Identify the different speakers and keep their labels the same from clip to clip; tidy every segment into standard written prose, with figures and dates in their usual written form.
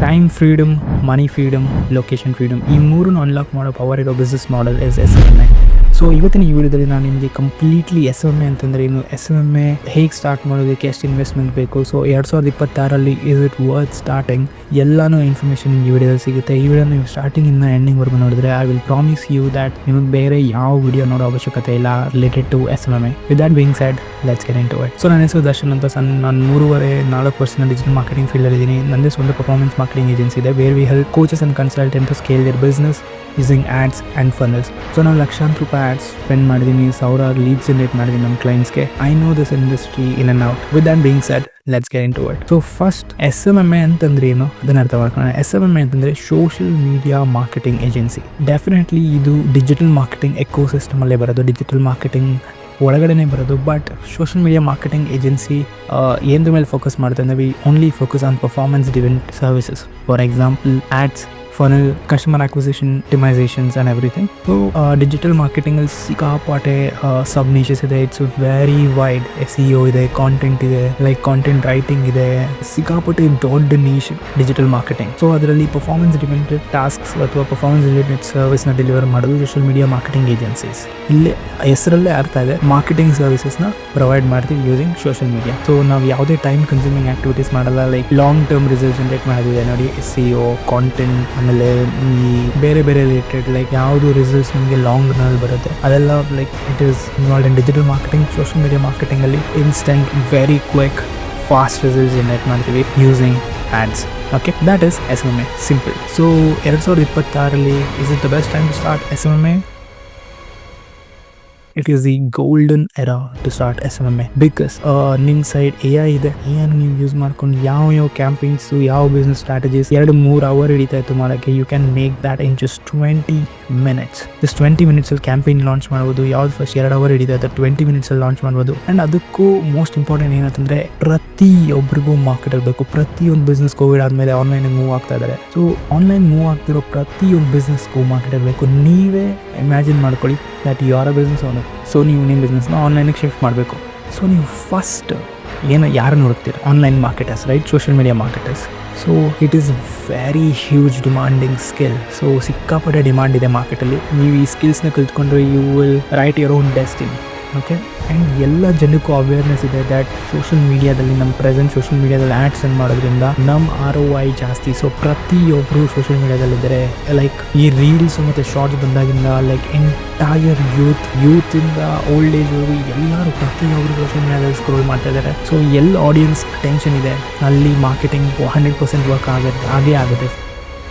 Speaker 1: Time freedom, ಮನಿ freedom, location freedom, ಈ ಮೂರನ್ನು unlock ಮಾಡೋ ಪವರ್ ಇರೋ business model is SMMA. So ಇವತ್ತಿನ ಈ ವಿಡಿಯೋದಲ್ಲಿ ನಾನು ನಿಮಗೆ ಕಂಪ್ಲೀಟ್ಲಿ SMMA ಅಂತಂದರೆ ಏನು, SMMA ಹೇಗೆ ಸ್ಟಾರ್ಟ್ ಮಾಡೋದಕ್ಕೆ ಎಷ್ಟು ಇನ್ವೆಸ್ಟ್ಮೆಂಟ್ ಬೇಕು, so 2026 is it worth starting, ಎಲ್ಲನೂ ಇನ್ಫಾರ್ಮೇಷನ್ ಈ ವಿಡಿಯೋದಲ್ಲಿ ಸಿಗುತ್ತೆ. ಈ ವಿಡಿಯೋ ನೀವು ಸ್ಟಾರ್ಟಿಂಗಿಂದ ಎಂಡಿಂಗ್ವರೆಗೂ ನೋಡಿದ್ರೆ I will promise you that ನಿಮಗೆ ಬೇರೆ ಯಾವ ವಿಡಿಯೋ ನೋಡೋ ಅವಶ್ಯಕತೆ ಇಲ್ಲ related to SMMA. With that being said, let's get into it. So ನನ್ನ ಹೆಸರು ದರ್ಶನ್ ಅಂತ. ನಾನು 3.5-4 ವರ್ಷದ ಡಿಜಿಟಲ್ ಮಾರ್ಕೆಟಿಂಗ್ ಫೀಲ್ಡಲ್ಲಿ ಇದ್ದೀನಿ. ನನ್ನದೇ ಸ್ವಂತ ಪರ್ಫಾರ್ಮೆನ್ಸ್ ಮಾರ್ಕೆಟಿಂಗ್ ಏಜೆನ್ಸಿ ಇದೆ, where we help coaches and consultant to scale their business using ads and funnels. So ನಾವು ಲಕ್ಷಾಂತರ ರೂಪಾಯಿ ಆ್ಯಡ್ಸ್ ಸ್ಪೆಂಡ್ ಮಾಡಿದ್ದೀನಿ, ಸಾವಿರಾರು ಲೀಡ್ಸ್ ಜನರೇಟ್ ಮಾಡಿದ್ದೀನಿ ನಮ್ಮ ಕ್ಲೈಂಟ್ಸ್ಗೆ. I know this industry in and out. With that being said, let's get into it. So first SMMA ಅಂತಂದ್ರೆ ಏನು ಅದನ್ನ ಅರ್ಥ ಮಾಡ್ಕೊಳ್ಳೋಣ. SMMA ಅಂತಂದರೆ social media marketing agency. Definitely ಇದು ಡಿಜಿಟಲ್ ಮಾರ್ಕೆಟಿಂಗ್ ಎಕೋಸಿಸ್ಟಮಲ್ಲೇ ಬರೋದು, ಡಿಜಿಟಲ್ ಮಾರ್ಕೆಟಿಂಗ್ ಒಳಗಡೆನೇ ಬರೋದು. But social media marketing agency ಏನರ ಮೇಲೆ ಫೋಕಸ್ ಮಾಡ್ತಾ ಅಂದರೆ we only focus on performance driven services. For example ads, funnel, customer acquisition, optimizations and everything. So digital marketing ಅಲ್ಲಿ ಸಿಕ್ಕಾಪಟ್ಟೆ ಸಬ್ ನಿಚಸ್ ಇದೆ. It's very wide. SEO ಇದೆ, ಕಾಂಟೆಂಟ್ ಇದೆ, ಲೈಕ್ ಕಾಂಟೆಂಟ್ ರೈಟಿಂಗ್ ಇದೆ, ಸಿಕ್ಕಾಪಟ್ಟೆ ದೊಡ್ಡ ನೀಶ್ ಡಿಜಿಟಲ್ ಮಾರ್ಕೆಟಿಂಗ್. ಸೊ ಅದರಲ್ಲಿ performance related tasks ಅಥವಾ ಪರ್ಫಾರ್ಮೆನ್ಸ್ ರಿಲೇಟೆಡ್ ಸರ್ವಿಸ್ನ ಡೆಲಿವರ್ ಮಾಡೋದು ಸೋಷಿಯಲ್ ಮೀಡಿಯಾ ಮಾರ್ಕೆಟಿಂಗ್ ಏಜೆನ್ಸೀಸ್. ಇಲ್ಲೇ ಹೆಸರಲ್ಲೇ ಅರ್ಥ ಇದೆ, ಮಾರ್ಕೆಟಿಂಗ್ ಸರ್ವಿಸಸ್ನ ಪ್ರೊವೈಡ್ ಮಾಡ್ತೀವಿ ಯೂಸಿಂಗ್ ಸೋಷಿಯಲ್ ಮೀಡಿಯಾ. ಸೊ ನಾವು ಯಾವುದೇ ಟೈಮ್ ಕನ್ಸ್ಯೂಮಿಂಗ್ ಆಕ್ಟಿವಿಟೀಸ್ ಮಾಡಲ್ಲ. Like long term result generate ಮಾಡೋದಿದೆ ನೋಡಿ, SEO, ಕಾಂಟೆಂಟ್, ಆಮೇಲೆ ಈ ಬೇರೆ ಬೇರೆ ರಿಲೇಟೆಡ್ ಲೈಕ್ ಯಾವುದು ರಿಸಲ್ಟ್ಸ್ ನಿಮಗೆ ಲಾಂಗ್ ರನ್ನಲ್ಲಿ ಬರುತ್ತೆ ಅದೆಲ್ಲ like it is involved in digital marketing. Social media ಮಾರ್ಕೆಟಿಂಗಲ್ಲಿ instant, very quick, fast results generate ಮಾಡ್ತೀವಿ using ads. Okay, that is SMMA. Simple. So 2026 is it the best time to start SMMA? It is the golden era to start SMMA because ನಿಮ್ಮ side AI ಇದೆ. AI ನೀವು use ಮಾಡ್ಕೊಂಡು ಯಾವ ಕ್ಯಾಂಪೇನ್ಸು, ಯಾವ business strategies 2-3 hour ಹಿಡಿತಾ ಇತ್ತು ಮಾಡೋಕ್ಕೆ, you can make that in just 20 minutes. Just 20 minutesಲ್ಲಿ ಕ್ಯಾಂಪೇನ್ ಲಾಂಚ್ ಮಾಡ್ಬೋದು. ಯಾವ್ದು ಫಸ್ಟ್ 2 ಅವರ್ ಹಿಡಿತಾ ಇತ್ತು 20 minutesಲ್ಲಿ ಲಾಂಚ್ ಮಾಡ್ಬೋದು. ಆ್ಯಂಡ್ ಅದಕ್ಕೂ ಮೋಸ್ಟ್ ಇಂಪಾರ್ಟೆಂಟ್ ಏನಂತಂದರೆ ಪ್ರತಿಯೊಬ್ಬರಿಗೂ ಮಾರ್ಕೆಟ್ ಇರಬೇಕು. ಪ್ರತಿಯೊಂದು ಬಿಸ್ನೆಸ್ ಕೋವಿಡ್ ಆದಮೇಲೆ ಆನ್ಲೈನಿಗೆ ಮೂವ್ ಆಗ್ತಾ ಇದ್ದಾರೆ. ಸೊ ಆನ್ಲೈನ್ ಮೂವ್ ಆಗ್ತಿರೋ ಪ್ರತಿಯೊಂದು ಬಿಸ್ನೆಸ್ಗೂ ಮಾರ್ಕೆಟ್ ಇರಬೇಕು. ನೀವೇ ಇಮ್ಯಾಜಿನ್ ಮಾಡ್ಕೊಳ್ಳಿ that you are a business owner. So ನೀವು ನಿಮ್ಮ ಬಿಸ್ನೆಸ್ನ ಆನ್ಲೈನಿಗೆ ಶಿಫ್ಟ್ ಮಾಡಬೇಕು. ಸೊ ನೀವು ಫಸ್ಟ್ ಯಾರು ನೋಡ್ತೀರ? Online marketers, right? Social media marketers. So it is very huge demanding skill. So ಸಿಕ್ಕಾಪಟ್ಟೆ ಡಿಮಾಂಡ್ ಇದೆ ಮಾರ್ಕೆಟಲ್ಲಿ. ನೀವು ಈ ಸ್ಕಿಲ್ಸ್ನ ಕಲ್ತ್ಕೊಂಡ್ರೆ you will write your own destiny. Okay, and ಎಲ್ಲ ಜನಕ್ಕೂ ಅವೇರ್ನೆಸ್ ಇದೆ ದ್ಯಾಟ್ ಸೋಷಿಯಲ್ ಮೀಡಿಯಾದಲ್ಲಿ ನಮ್ಮ ಪ್ರೆಸೆಂಟ್ ಸೋಷಿಯಲ್ ಮೀಡಿಯಾದಲ್ಲಿ ಆ್ಯಡ್ಸನ್ನು ಮಾಡೋದ್ರಿಂದ ನಮ್ಮ ROI ಜಾಸ್ತಿ. ಸೊ ಪ್ರತಿಯೊಬ್ಬರು ಸೋಷಿಯಲ್ ಮೀಡಿಯಾದಲ್ಲಿದ್ದಾರೆ. ಲೈಕ್ ಈ ರೀಲ್ಸು ಮತ್ತು ಶಾರ್ಟ್ಸ್ ಬಂದಾಗಿಂದ ಲೈಕ್ ಎಂಟೈರ್ ಯೂತಿಂದ ಓಲ್ಡ್ ಏಜ್ವರೆಗೂ ಎಲ್ಲರೂ ಪ್ರತಿಯೊಬ್ಬರು ಸೋಷಿಯಲ್ ಮೀಡಿಯಾದಲ್ಲಿ ಸ್ಕ್ರೋಲ್ ಮಾಡ್ತಾ ಇದ್ದಾರೆ. ಸೊ ಎಲ್ಲ ಆಡಿಯನ್ಸ್ ಅಟೆನ್ಷನ್ ಇದೆ, ಅಲ್ಲಿ ಮಾರ್ಕೆಟಿಂಗ್ 100% ವರ್ಕ್ ಆಗೇ ಆಗುತ್ತೆ.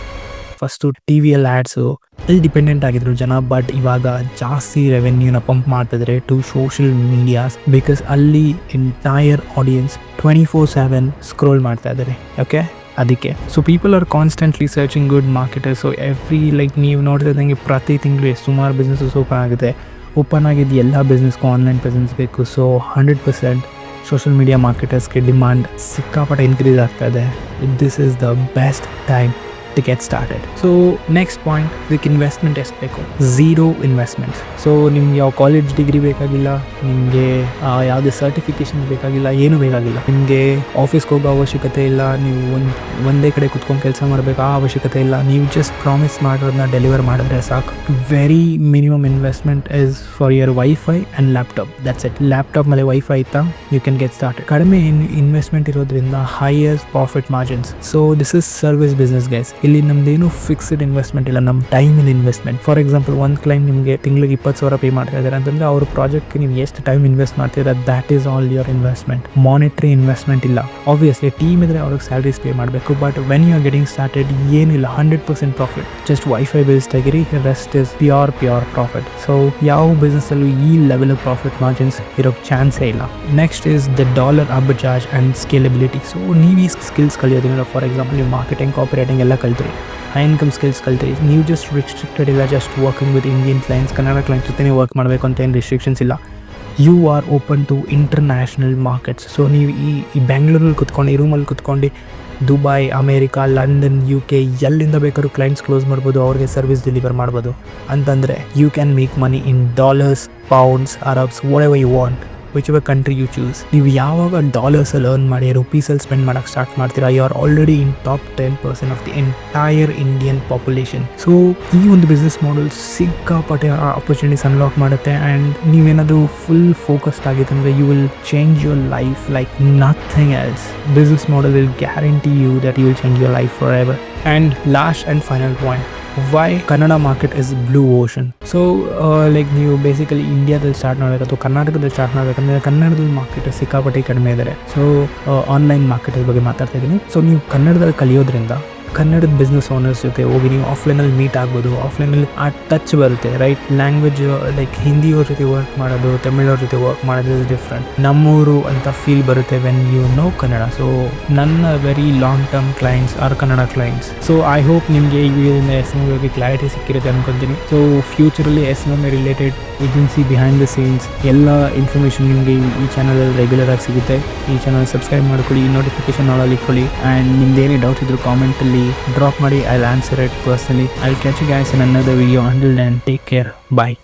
Speaker 1: ಫಸ್ಟು TVಯಲ್ಲಿ ಆ್ಯಡ್ಸು ಅಲ್ಲಿ ಡಿಪೆಂಡೆಂಟ್ ಆಗಿದ್ರು ಜನ, ಬಟ್ ಇವಾಗ ಜಾಸ್ತಿ ರೆವೆನ್ಯೂನ ಪಂಪ್ ಮಾಡ್ತಿದ್ದಾರೆ ಟು ಸೋಷಿಯಲ್ ಮೀಡಿಯಾಸ್ ಬಿಕಾಸ್ ಅಲ್ಲಿ ಎಂಟೈರ್ ಆಡಿಯನ್ಸ್ 24/7 ಸ್ಕ್ರೋಲ್ ಮಾಡ್ತಾ ಇದ್ದಾರೆ. ಓಕೆ, ಅದಕ್ಕೆ so people are constantly searching good marketers. So every like ನೀವು ನೋಡ್ತಿದ್ದಂಗೆ ಪ್ರತಿ ತಿಂಗಳು ಸುಮಾರು ಬಿಸ್ನೆಸಸ್ ಓಪನ್ ಆಗಿದ್ದು ಎಲ್ಲ ಬಿಸ್ನೆಸ್ಗೂ ಆನ್ಲೈನ್ ಪ್ರೆಸೆನ್ಸ್ ಬೇಕು. ಸೊ 100% ಸೋಷಿಯಲ್ ಮೀಡಿಯಾ ಮಾರ್ಕೆಟರ್ಸ್ಗೆ ಡಿಮಾಂಡ್ ಸಿಕ್ಕಾಪಟ್ಟೆ ಇನ್ಕ್ರೀಸ್ ಆಗ್ತಾ ಇದೆ. This is the best time to get started. So next point, ಇದಕ್ಕೆ ಇನ್ವೆಸ್ಟ್ಮೆಂಟ್ ಎಷ್ಟು ಬೇಕು? 0 ಇನ್ವೆಸ್ಟ್ಮೆಂಟ್ಸ್. ಸೊ ನಿಮ್ಗೆ ಯಾವ ಕಾಲೇಜ್ ಡಿಗ್ರಿ ಬೇಕಾಗಿಲ್ಲ, ನಿಮಗೆ ಯಾವುದೇ ಸರ್ಟಿಫಿಕೇಷನ್ ಬೇಕಾಗಿಲ್ಲ, ಏನೂ ಬೇಕಾಗಿಲ್ಲ. ನಿಮಗೆ ಆಫೀಸ್ಗೆ ಹೋಗೋ ಅವಶ್ಯಕತೆ ಇಲ್ಲ, ನೀವು ಒಂದೇ ಕಡೆ ಕುತ್ಕೊಂಡು ಕೆಲಸ ಮಾಡಬೇಕು ಆ ಅವಶ್ಯಕತೆ ಇಲ್ಲ. ನೀವು ಜಸ್ಟ್ ಪ್ರಾಮಿಸ್ ಮಾಡೋದನ್ನ ಡೆಲಿವರ್ ಮಾಡಿದ್ರೆ ಸಾಕು. Very minimum investment is for your wifi and laptop. That's it. Laptop ಮೇಲೆ ವೈಫೈ ಇತ್ತಾ ಯು ಕ್ಯಾನ್ ಗೆಟ್ ಸ್ಟಾರ್ಟೆಡ್. ಕಡಿಮೆ ಇನ್ವೆಸ್ಟ್ಮೆಂಟ್ ಇರೋದ್ರಿಂದ highest profit margins. So this is service business guys. ಇಲ್ಲಿ ನಮ್ದೇನು ಫಿಕ್ಸ್ಡ್ ಇನ್ವೆಸ್ಟ್ಮೆಂಟ್ ಇಲ್ಲ, ನಮ್ಮ ಟೈಮಿನ ಇನ್ವೆಸ್ಟ್ಮೆಂಟ್. ಫಾರ್ ಎಕ್ಸಾಂಪಲ್ ಒಂದು client ನಿಮಗೆ ತಿಂಗಳಿಗೆ 20,000 ಪೇ ಮಾಡ್ತಾ ಇದ್ದಾರೆ ಅಂತಂದರೆ ಅವ್ರ ಪ್ರಾಜೆಕ್ಟ್ಗೆ ನೀವು ಎಷ್ಟು ಟೈಮ್ ಇನ್ವೆಸ್ಟ್ ಮಾಡ್ತೀರಾ, that is all your investment. Monetary investment ಇಲ್ಲ. ಆಬ್ವಿಯಸ್ಲಿ ಟೀಮ್ ಇದ್ರೆ ಅವ್ರಿಗೆ ಸ್ಯಾಲ್ರೀಸ್ ಪೇ ಮಾಡಬೇಕು, but when you are getting started ಏನಿಲ್ಲ, 100% ಪ್ರಾಫಿಟ್. ಜಸ್ಟ್ ವೈಫೈ ಬಿಲ್ಸ್ ತೆಗಿರಿ, rest is pure profit. So ಯಾವ ಬಿಸ್ನೆಸ್ಸಲ್ಲೂ ಈ ಲೆವೆಲ್ ಆಫ್ ಪ್ರಾಫಿಟ್ ಮಾರ್ಜಿನ್ಸ್ ಇರೋಕ್ಕೆ ಚಾನ್ಸೇ ಇಲ್ಲ. Next is the dollar arbitrage and scalability. So ನೀವು ಈ ಸ್ಕಿಲ್ಸ್ ಕಲಿಯೋದ್ರಿಂದ, ಫಾರ್ ಎಕ್ಸಾಂಪಲ್ ನೀವು ಮಾರ್ಕೆಟಿಂಗ್, ಕಾಪಿರೈಟಿಂಗ್ ಎಲ್ಲ ಕಲ್ತ್ರಿ, ಹೈ ಇನ್ಕಮ್ ಸ್ಕಿಲ್ಸ್ ಕಲ್ತ್ರಿ. ನೀವು ಜಸ್ಟ್ ರಿಸ್ಟ್ರಿಕ್ಟೆಡ್ ಇಲ್ಲ, just working with Indian clients, Kannada clients ಜೊತೆ ನೀವು ವರ್ಕ್ ಮಾಡಬೇಕು ಅಂತ ಏನು ರಿಸ್ಟ್ರಿಕ್ಷನ್ಸ್ ಇಲ್ಲ. You are open to international markets. So ನೀವು ಈ ಬೆಂಗಳೂರಲ್ಲಿ ಕುತ್ಕೊಂಡು, ಈ ರೂಮಲ್ಲಿ ಕುತ್ಕೊಂಡು ದುಬೈ, ಅಮೇರಿಕಾ, ಲಂಡನ್, UK ಎಲ್ಲಿಂದ ಬೇಕಾದ್ರೂ ಕ್ಲೈಂಟ್ಸ್ ಕ್ಲೋಸ್ ಮಾಡ್ಬೋದು, ಅವ್ರಿಗೆ ಸರ್ವಿಸ್ ಡೆಲಿವರ್ ಮಾಡ್ಬೋದು. ಅಂತಂದರೆ you can make money in dollars, pounds, Arabs, whatever you want. Whichever country you choose. ನೀವು ಯಾವಾಗ ಡಾಲರ್ಸಲ್ಲಿ ಅರ್ನ್ ಮಾಡಿ ರುಪೀಸಲ್ಲಿ ಸ್ಪೆಂಡ್ ಮಾಡೋಕ್ಕೆ ಸ್ಟಾರ್ಟ್ ಮಾಡ್ತೀರಾ, you are already in top 10% of the entire Indian population. So ಈ ಒಂದು business model ಸಿಕ್ಕಾಪಟ್ಟೆ ಆಪರ್ಚುನಿಟೀಸ್ ಅನ್ಲಾಕ್ ಮಾಡುತ್ತೆ. ಆ್ಯಂಡ್ ನೀವೇನಾದರೂ ಫುಲ್ ಫೋಕಸ್ಡ್ ಆಗಿತ್ತು ಅಂದರೆ you will change your life like nothing else. Business model will guarantee you that you will change your life forever. And last and final point, why Kannada market is blue ocean. So like ನೀವು basically ಇಂಡಿಯಾದಲ್ಲಿ start ಮಾಡಬೇಕು ಅಥವಾ ಕರ್ನಾಟಕದಲ್ಲಿ start ಮಾಡಬೇಕಂದ್ರೆ ಕನ್ನಡದಲ್ಲಿ market ಸಿಕ್ಕಾಪಟ್ಟೆ ಕಡಿಮೆ ಇದ್ದಾರೆ. ಸೊ ಆನ್ಲೈನ್ ಮಾರ್ಕೆಟ್ ಬಗ್ಗೆ ಮಾತಾಡ್ತಾ ಇದ್ದೀನಿ. ಸೊ ನೀವು ಕನ್ನಡದಲ್ಲಿ ಕಲಿಯೋದ್ರಿಂದ ಕನ್ನಡದ ಬಿಸ್ನೆಸ್ ಓನರ್ಸ್ ಜೊತೆ ಹೋಗಿ ನೀವು ಆಫ್ಲೈನಲ್ಲಿ ಮೀಟ್ ಆಗ್ಬೋದು. ಆಫ್ಲೈನಲ್ಲಿ ಆ ಟಚ್ ಬರುತ್ತೆ, ರೈಟ್? ಲ್ಯಾಂಗ್ವೇಜ್ ಲೈಕ್ ಹಿಂದಿಯವ್ರ ಜೊತೆ ವರ್ಕ್ ಮಾಡೋದು, ತಮಿಳವ್ರ ಜೊತೆ ವರ್ಕ್ ಮಾಡೋದು ಇಸ್ ಡಿಫ್ರೆಂಟ್. ನಮ್ಮೂರು ಅಂತ ಫೀಲ್ ಬರುತ್ತೆ when you know Kannada. So ನನ್ನ very long term clients are Kannada clients. So I hope ನಿಮಗೆ ಈ ವಿಡಿಯೋದಿಂದ SMM ಬಗ್ಗೆ ಕ್ಲಾರಿಟಿ ಸಿಕ್ಕಿರುತ್ತೆ ಅನ್ಕೊತೀನಿ. ಸೊ ಫ್ಯೂಚರಲ್ಲಿ SMM related agency behind the scenes ಎಲ್ಲ ಇನ್ಫಾರ್ಮೇಷನ್ ನಿಮಗೆ ಈ ಚಾನಲಲ್ಲಿ ರೆಗ್ಯುಲರ್ ಆಗಿ ಸಿಗುತ್ತೆ. ಈ ಚಾನಲ್ ಸಬ್ಸ್ಕ್ರೈಬ್ ಮಾಡ್ಕೊಳ್ಳಿ, ನೋಟಿಫಿಕೇಶನ್ ಆಲ್ ಇಟ್ಕೊಳ್ಳಿ. ಆ್ಯಂಡ್ ನಿಮ್ದೇನೇ ಡೌಟ್ಸ್ ಇದ್ರು ಕಾಮೆಂಟಲ್ಲಿ drop ಮಾಡಿ. I'll answer it personally. I'll catch you guys in another video. Until then, take care. Bye.